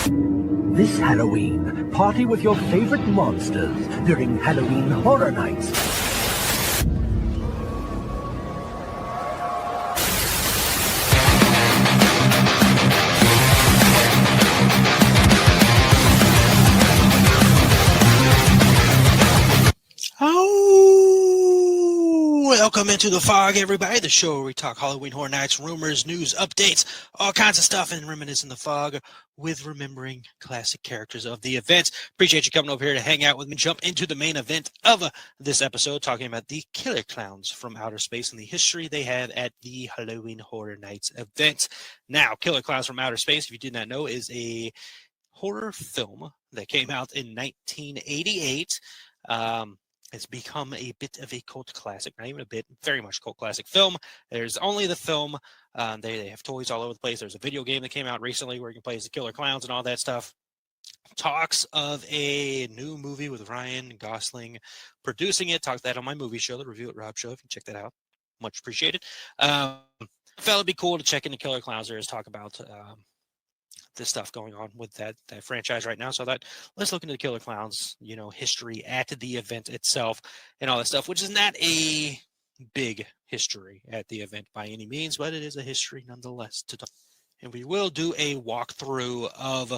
This Halloween, party with your favorite monsters during Halloween Horror Nights. Welcome into the fog, everybody. The show where we talk Halloween Horror Nights, rumors, news, updates, all kinds of stuff, and reminisce in the fog with remembering classic characters of the events. Appreciate you coming over here to hang out with me. Jump into the main event of this episode, talking about the Killer Klowns from Outer Space and the history they have at the Halloween Horror Nights event. Now, Killer Klowns from Outer Space, if you did not know, is a horror film that came out in 1988. It's become a bit of a cult classic, not even a bit, very much cult classic film. There's only the film. They have toys all over the place. There's a video game that came out recently where you can play as the Killer Klowns and all that stuff. Talks of a new movie with Ryan Gosling producing it. Talked that on my movie show, the Review at Rob show. If you can check that out, much appreciated. Felt it'd be cool to check into Killer Klowns there, talk about this stuff going on with that franchise right now. So that let's look into the Killer Klowns, history at the event itself and all that stuff, which is not a big history at the event by any means, but it is a history nonetheless to talk. And we will do a walkthrough of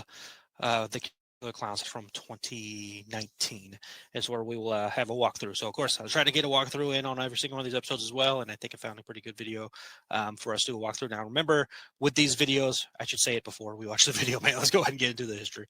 the Killer Klowns from 2019 is where we will have a walkthrough. So of course I'll try to get a walkthrough in on every single one of these episodes as well, and I think I found a pretty good video for us to do a walkthrough. Now remember, with these videos, I should say it before we watch the video, man. Let's go ahead and get into the history.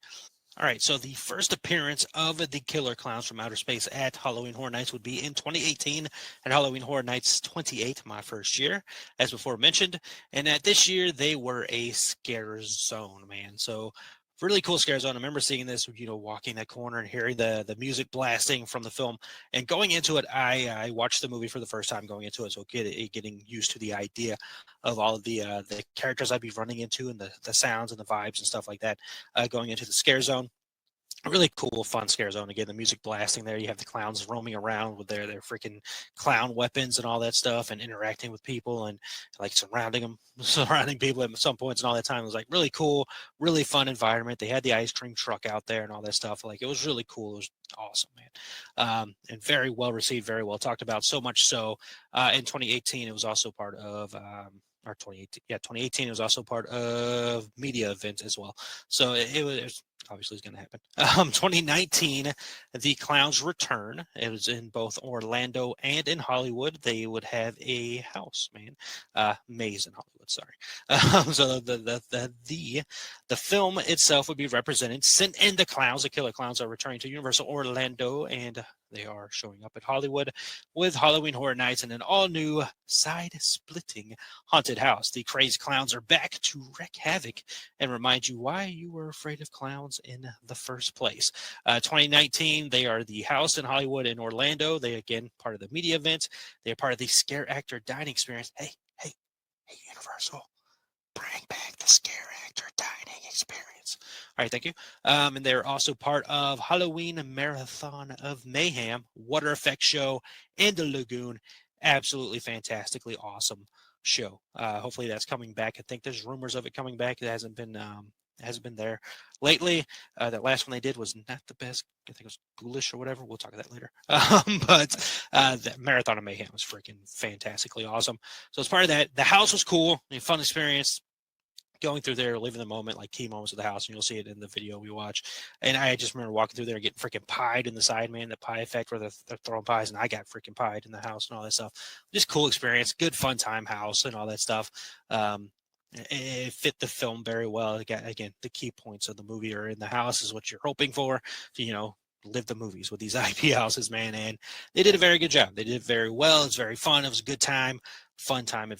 All right, so the first appearance of the Killer Klowns from Outer Space at Halloween Horror Nights would be in 2018 at Halloween Horror Nights 28, my first year, as before mentioned. And at this year, they were a scare zone, man. So really cool scare zone. I remember seeing this, walking that corner and hearing the music blasting from the film. And going into it, I watched the movie for the first time going into it, so getting used to the idea of all of the characters I'd be running into and the sounds and the vibes and stuff like that going into the scare zone. A really cool, fun scare zone. Again, the music blasting there. You have the clowns roaming around with their freaking clown weapons and all that stuff, and interacting with people and like surrounding people at some points and all that time. It was like really cool, really fun environment. They had the ice cream truck out there and all that stuff. Like it was really cool. It was awesome, man. And very well received, very well talked about. So much so in 2018, it was also part of 2018 it was also part of media event as well. So it was obviously it's going to happen. 2019, the Clowns return. It was in both Orlando and in Hollywood. They would have a house, man, maze in Hollywood. Sorry. So the film itself would be represented. And the Clowns, the Killer Clowns, are returning to Universal Orlando, and they are showing up at Hollywood with Halloween Horror Nights and an all-new side-splitting haunted house. The crazy clowns are back to wreak havoc and remind you why you were afraid of clowns in the first place. 2019, they are the house in Hollywood and Orlando. They, again, part of the media event. They are part of the Scare Actor Dining Experience. Hey, Universal, bring back the Scare Actor Dining Experience. All right, thank you. And they're also part of Halloween Marathon of Mayhem, Water Effect Show, and the Lagoon. Absolutely fantastically awesome show. Hopefully that's coming back. I think there's rumors of it coming back. It hasn't been there lately. That last one they did was not the best. I think it was Ghoulish or whatever. We'll talk about that later. But the Marathon of Mayhem was freaking fantastically awesome. So as part of that, the house was cool, fun experience. Going through there, living the moment, like key moments of the house, and you'll see it in the video we watch. And I just remember walking through there, getting freaking pied in the side, man. The pie effect where they're throwing pies, and I got freaking pied in the house and all that stuff. Just cool experience, good fun time house and all that stuff. It fit the film very well. Again, the key points of the movie are in the house is what you're hoping for. To, live the movies with these IP houses, man. And they did a very good job. They did it very well. It's very fun. It was a good time, fun time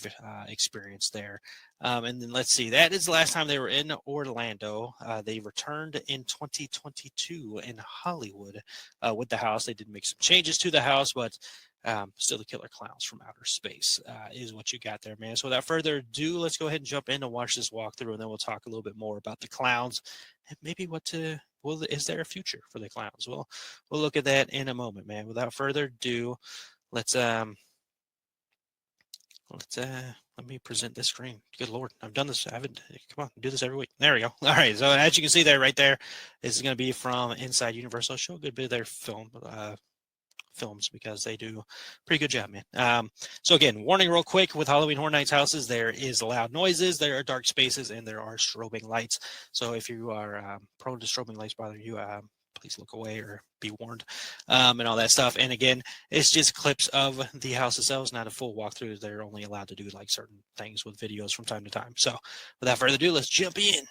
experience there. And then let's see, that is the last time they were in Orlando. They returned in 2022 in Hollywood with the house. They did make some changes to the house, but still the Killer Klowns from Outer Space is what you got there, man. So without further ado, let's go ahead and jump in and watch this walkthrough, and then we'll talk a little bit more about the Clowns and maybe is there a future for the Clowns? We'll look at that in a moment, man. Without further ado, let's Let me present this screen. Good Lord. I've done this. I haven't. Come on. Do this every week. There we go. All right. So as you can see there, right there, this is going to be from Inside Universal. I'll show a good bit of their films because they do a pretty good job, man. So again, warning real quick with Halloween Horror Nights houses, there is loud noises, there are dark spaces, and there are strobing lights. So if you are prone to strobing lights bother you, please look away or be warned, and all that stuff. And again, it's just clips of the house themselves, not a full walkthrough. They're only allowed to do like certain things with videos from time to time. So without further ado, let's jump in.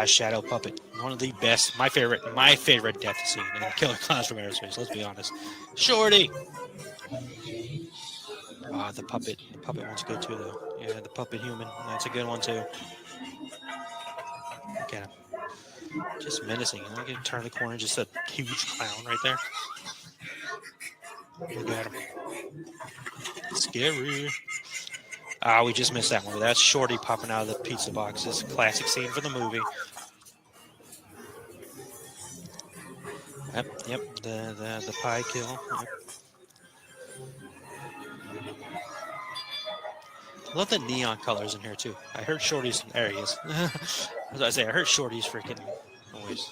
Shadow Puppet, one of the best, my favorite death scene in Killer Klowns from Outer Space. Let's be honest. Shorty. The puppet one's good too, though. Yeah, the puppet human, that's a good one too. Look at him, just menacing. I can turn the corner, just a huge clown right there. Look at him, scary. We just missed that one. That's Shorty popping out of the pizza box. This classic scene for the movie. Yep, the pie kill. Yep. I love the neon colors in here too. I heard Shorty's. There he is. As I say, I heard Shorty's freaking noise.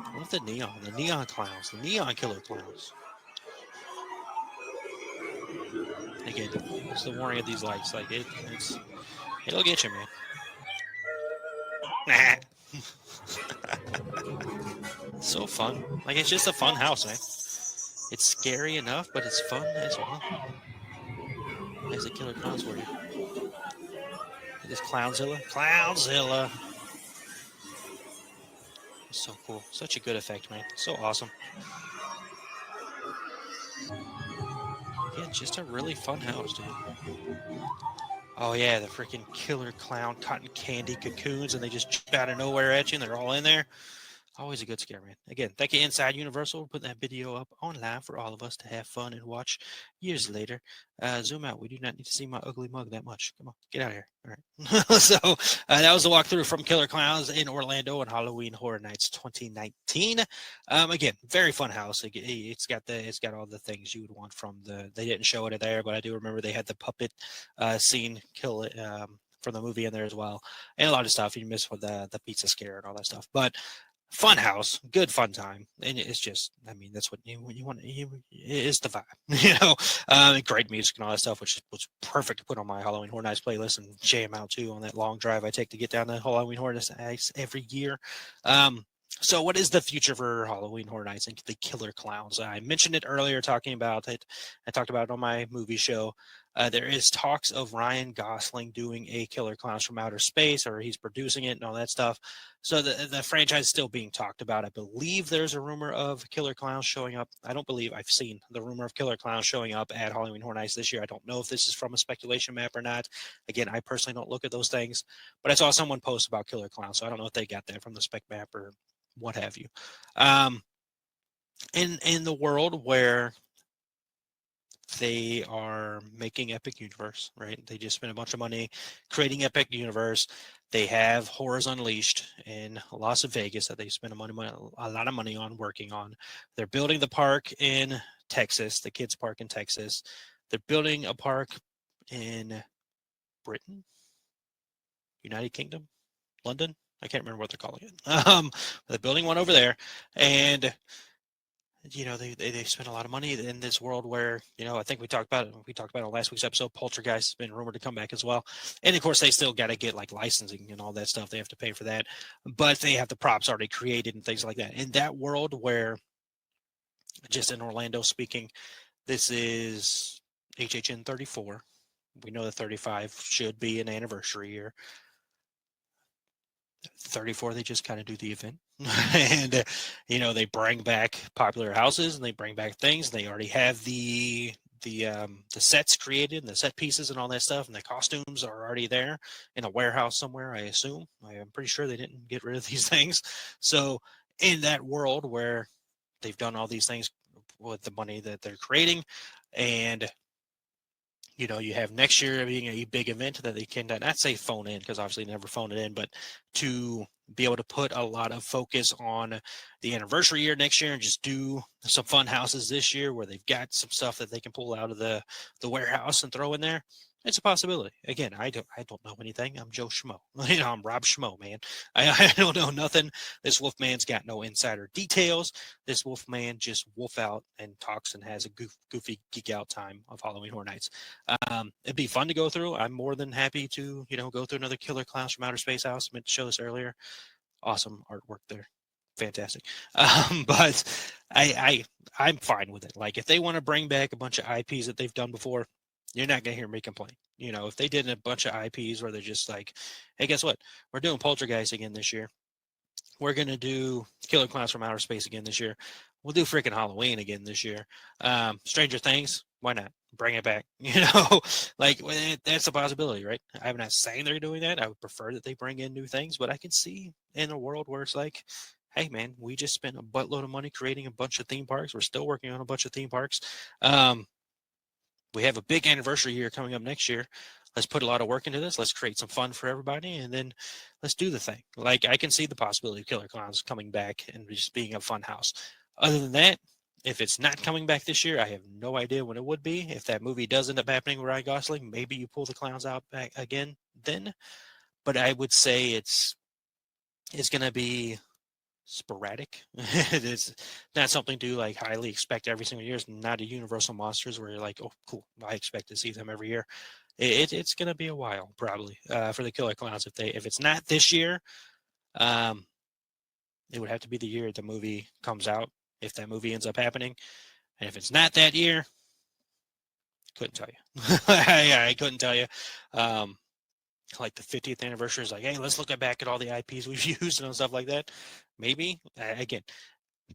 I love the neon clowns, the neon killer clowns. Again, it's the warning of these lights. Like it'll get you, man. So fun. Like it's just a fun house, man. It's scary enough, but it's fun as well. There's a killer clowns for you. This Clownzilla. It's so cool. Such a good effect, man. So awesome. Yeah, just a really fun house, dude. Oh yeah, the freaking killer clown cotton candy cocoons, and they just jump out of nowhere at you, and they're all in there. Always a good scare, man. Again, thank you, Inside Universal, for putting that video up online for all of us to have fun and watch years later. Zoom out. We do not need to see my ugly mug that much. Come on, get out of here. All right. So that was the walkthrough from Killer Klowns in Orlando on Halloween Horror Nights 2019. Again, very fun house. It's got all the things you would want from the. They didn't show it there, but I do remember they had the puppet scene from the movie in there as well, and a lot of stuff you miss with the pizza scare and all that stuff, but. Fun house, good fun time, and it's just, I mean, that's what you want. It's the vibe, great music and all that stuff, which was perfect to put on my Halloween Horror Nights playlist and jam out too on that long drive I take to get down to Halloween Horror Nights every year. So what is the future for Halloween Horror Nights and the Killer Klowns? I mentioned it earlier, talking about it. I talked about it on my movie show. There is talks of Ryan Gosling doing a Killer Klowns from Outer Space, or he's producing it and all that stuff. So the franchise is still being talked about. I believe there's a rumor of Killer Klowns showing up. I don't believe I've seen the rumor of Killer Klowns showing up at Halloween Horror Nights this year. I don't know if this is from a speculation map or not. Again, I personally don't look at those things, but I saw someone post about Killer Klowns, so I don't know if they got that from the spec map or what have you. In the world where they are making Epic Universe, right? They just spent a bunch of money creating Epic Universe. They have Horrors Unleashed in Las Vegas that they spent a lot of money on working on. They're building the park in Texas, the kids' park in Texas. They're building a park in Britain, United Kingdom, London. I can't remember what they're calling it. They're building one over there, and they spent a lot of money in this world where, I think we talked about it on last week's episode. Poltergeist has been rumored to come back as well, and of course they still got to get like licensing and all that stuff. They have to pay for that, but they have the props already created and things like that. In that world where, just in Orlando speaking, this is HHN 34. We know that 35 should be an anniversary year. 34, they just kind of do the event and they bring back popular houses and they bring back things. They already have the sets created and the set pieces and all that stuff, and the costumes are already there in a warehouse somewhere, I assume. I am pretty sure they didn't get rid of these things. So in that world where they've done all these things with the money that they're creating, and you have next year being a big event that they can not say phone in, because obviously never phone it in, but to be able to put a lot of focus on the anniversary year next year and just do some fun houses this year where they've got some stuff that they can pull out of the warehouse and throw in there. It's a possibility. Again, I don't know anything. I'm Joe Schmo. I'm Rob Schmo, man. I don't know nothing. This Wolfman's got no insider details. This Wolfman just wolf out and talks and has a goofy geek out time of Halloween Horror Nights. It'd be fun to go through. I'm more than happy to, go through another Killer Klowns from Outer Space house. I meant to show this earlier. Awesome artwork there. Fantastic. But I'm fine with it. Like if they want to bring back a bunch of IPs that they've done before, you're not going to hear me complain. If they did a bunch of IPs where they're just like, hey, guess what? We're doing Poltergeist again this year. We're going to do Killer Klowns from Outer Space again this year. We'll do freaking Halloween again this year. Stranger Things, why not? Bring it back. Like that's a possibility, right? I'm not saying they're doing that. I would prefer that they bring in new things, but I can see in a world where it's like, hey, man, we just spent a buttload of money creating a bunch of theme parks. We're still working on a bunch of theme parks. We have a big anniversary year coming up next year. Let's put a lot of work into this. Let's create some fun for everybody, and then let's do the thing. Like I can see the possibility of Killer Klowns coming back and just being a fun house. Other than that, if it's not coming back this year, I have no idea when it would be. If that movie does end up happening with Ryan Gosling, maybe you pull the clowns out back again then. But I would say it's going to be sporadic. It's not something to like highly expect every single year. It's not a Universal Monsters where you're like, oh, cool, I expect to see them every year. It's going to be a while probably for the Killer Klowns. If it's not this year, it would have to be the year the movie comes out. If that movie ends up happening, and if it's not that year, couldn't tell you. I couldn't tell you. Like the 50th anniversary is like, hey, let's look back at all the IPs we've used and stuff like that. Maybe again,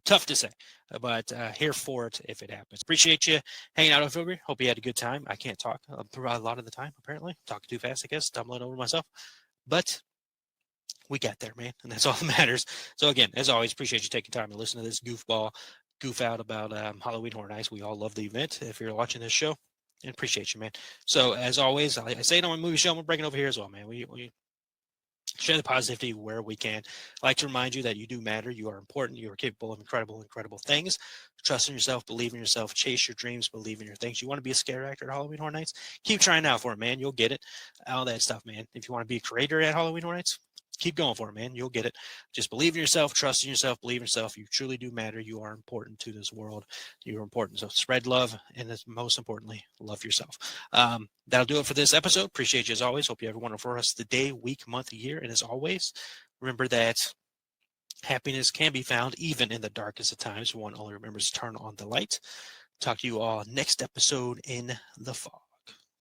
tough to say, but here for it if it happens. Appreciate you hanging out over here. Hope you had a good time. I can't talk a lot of the time, apparently. Talking too fast, I guess, stumbling over myself. But we got there, man, and that's all that matters. So again, as always, appreciate you taking time to listen to this goof out about Halloween Horror Nights. We all love the event. If you're watching this show, and appreciate you, man. So as always, I say it on my movie show. We're breaking over here as well, man. We share the positivity where we can. I like to remind you that you do matter. You are important. You are capable of incredible things. Trust in yourself. Believe in yourself. Chase your dreams. Believe in your things. You want to be a scare actor at Halloween Horror Nights? Keep trying out for it, man. You'll get it. All that stuff, man. If you want to be a creator at Halloween Horror Nights, keep going for it, man. You'll get it. Just believe in yourself, trust in yourself, believe in yourself. You truly do matter. You are important to this world. You are important. So spread love, and most importantly, love yourself. That'll do it for this episode. Appreciate you as always. Hope you have a wonderful rest of the day, week, month, year. And as always, remember that happiness can be found even in the darkest of times. One only remembers to turn on the light. Talk to you all next episode in the fall.